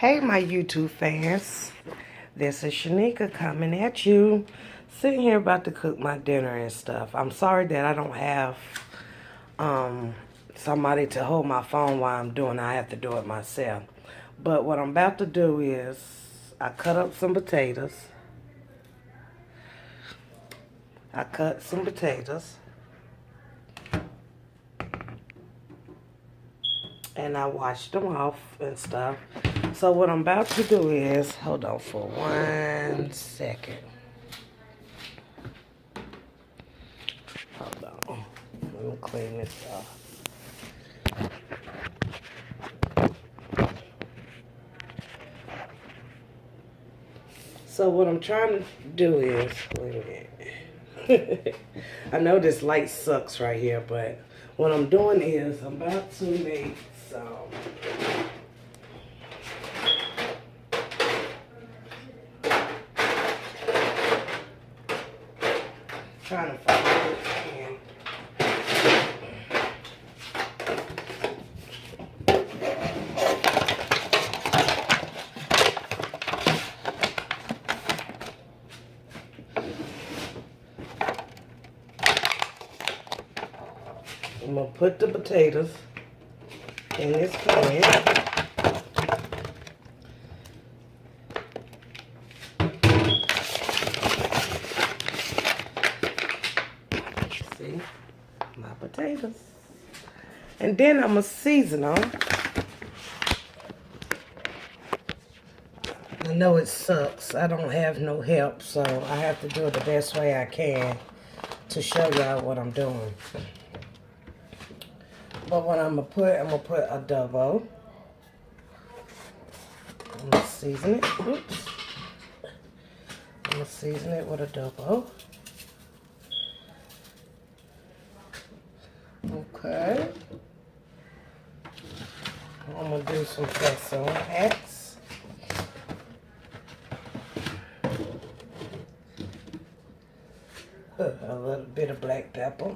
Hey, my YouTube fans. This is Shanika coming at you. Sitting here about to cook my dinner and stuff. I'm sorry that I don't have somebody to hold my phone while I'm doing it. I have to do it myself. But what I'm about to do is I cut up some potatoes. And I washed them off and stuff. So what I'm about to do is, hold on for 1 second. Hold on. Let me clean this off. So what I'm trying to do is, wait a minute. I know this light sucks right here, but what I'm doing is I'm about to make some trying to find a pan. I'm going to put the potatoes in this pan. See? My potatoes. And then I'm going to season them. I know it sucks. I don't have no help, so I have to do it the best way I can to show y'all what I'm doing. But what I'm gonna put adobo. I'm gonna season it. Oops. I'm gonna season it with adobo. Okay. I'm gonna do some queso hacks. A little bit of black pepper.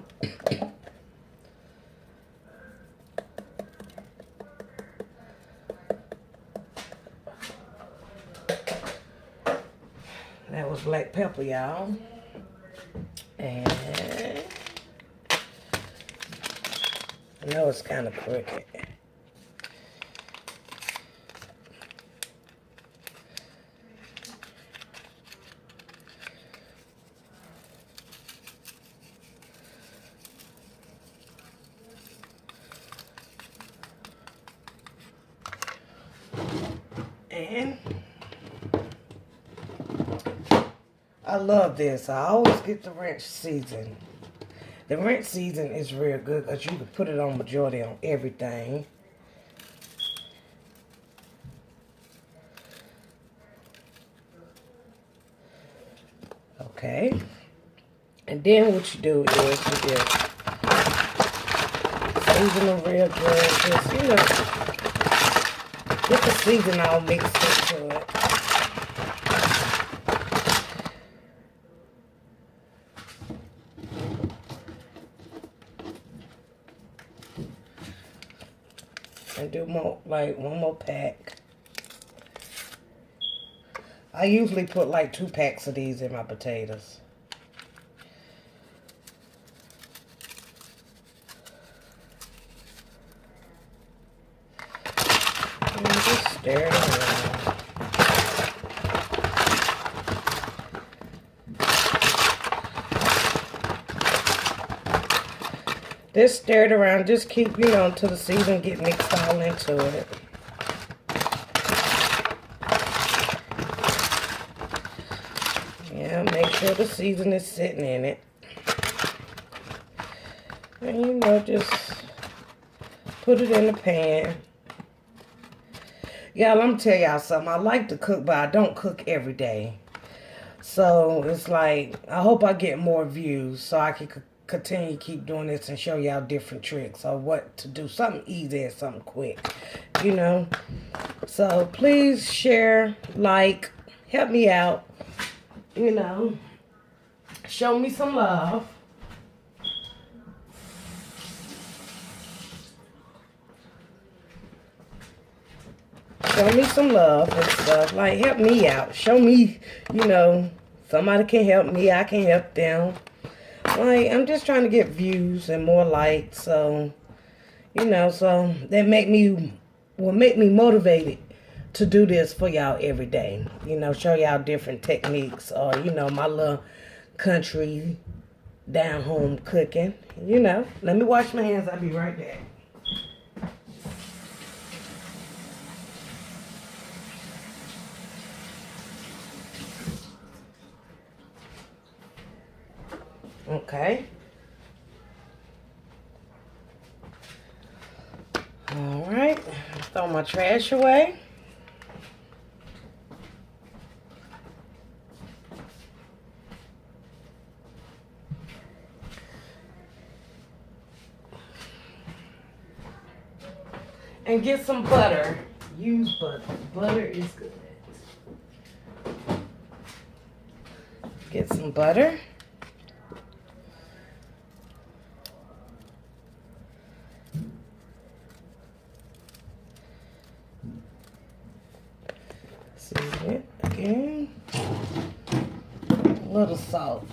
That was black pepper, y'all. And I know it's kind of crooked. And I love this. I always get the ranch season. The ranch season is real good because you can put it on majority on everything. Okay. And then what you do is you just season them real good. Just, you know, get the season all mixed into it. And do more, like one more pack. I usually put like 2 packs of these in my potatoes. And just stir it around. Just stir it around. Just keep, you know, until the season get mixed all into it. Yeah, make sure the season is sitting in it. And, you know, just put it in the pan. Y'all, I'm tell y'all something. I like to cook, but I don't cook every day. So, it's like, I hope I get more views so I can continue to keep doing this and show y'all different tricks of what to do. Something easy and something quick, you know. So, please share, like, help me out, you know. Show me some love. show me some love and stuff. Like, help me out. Show me, you know, somebody can help me. I can help them. Like, I'm just trying to get views and more likes. So, you know, so that will make me motivated to do this for y'all every day. You know, show y'all different techniques or, you know, my little country down home cooking. You know, let me wash my hands. I'll be right back. Okay. All right. Throw my trash away. And get some butter. Use butter. Butter is good. Get some butter. Season it again. A little salt.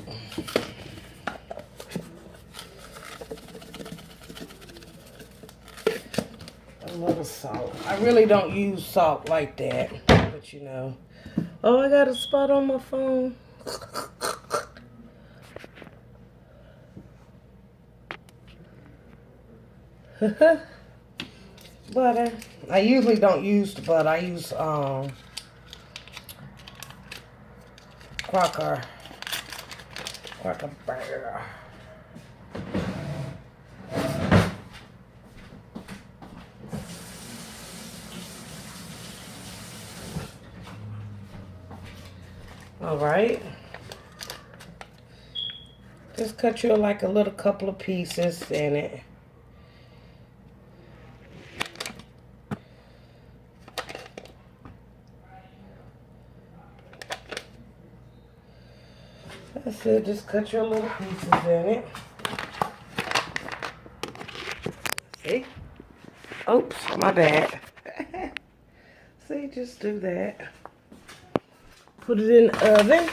A little salt. I really don't use salt like that, but you know. Oh, I got a spot on my phone. Butter. I usually don't use the butter. I use Quaker butter. All right. Just cut you like a little couple of pieces in it. That's it. Just cut your little pieces in it. See? Oops, my bad. See, just do that. Put it in the oven.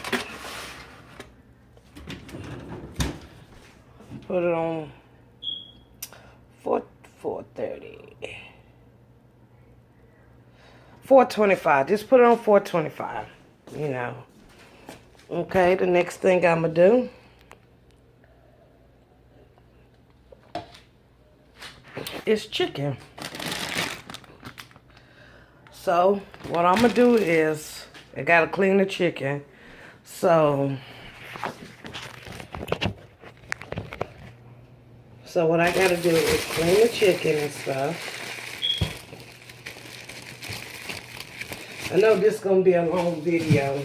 Put it on 430. 425. Just put it on 425. You know. Okay, the next thing I'm going to do is chicken. So, what I'm going to do is, I got to clean the chicken. So what I got to do is clean the chicken and stuff. I know this is going to be a long video.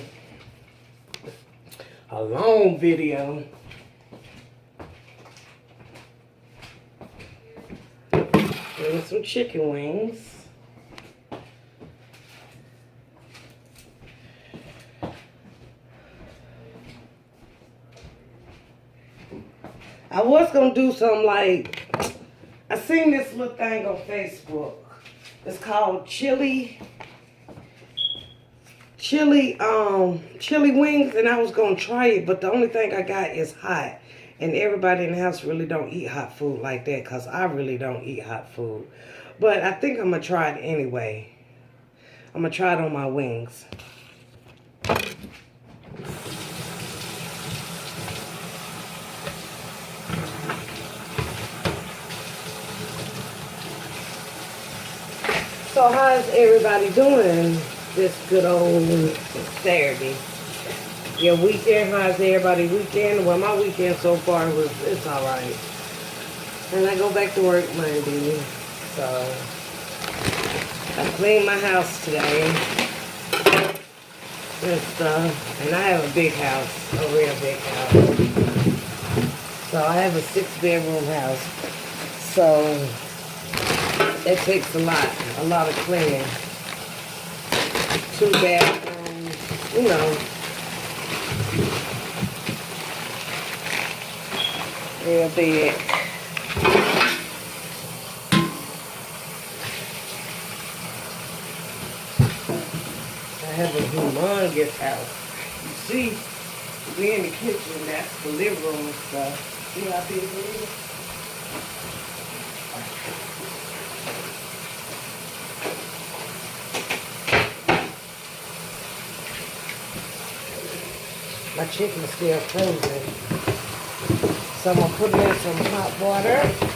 A long video. And some chicken wings. I was gonna do something like, I seen this little thing on Facebook. It's called chili wings, and I was gonna try it, but the only thing I got is hot, and everybody in the house really don't eat hot food like that, because I really don't eat hot food. But I think I'm gonna try it anyway. I'm gonna try it on my wings. So how's everybody doing this good old Saturday? Your weekend, how's everybody weekend? Well, my weekend so far it's alright. And I go back to work Monday. So I cleaned my house today and stuff. And I have a big house, a real big house. So I have a 6-bedroom house. So it takes a lot of cleaning. 2 bathrooms, you know. Real big. have a humongous house. You see, we in the kitchen, that's the living room and stuff. See how big it is? My chicken is still frozen. So I'm going to put in some hot water.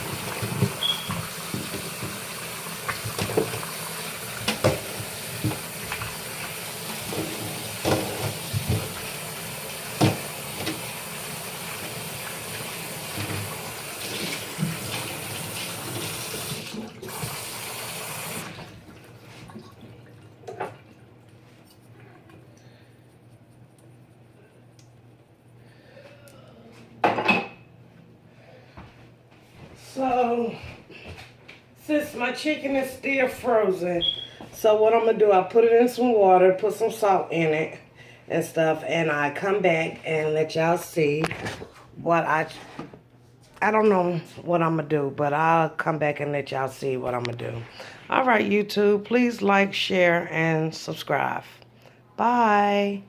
So, since my chicken is still frozen, so what I'm going to do, I put it in some water, put some salt in it and stuff, and I come back and let y'all see what I don't know what I'm going to do, but I'll come back and let y'all see what I'm going to do. All right, YouTube, please like, share, and subscribe. Bye.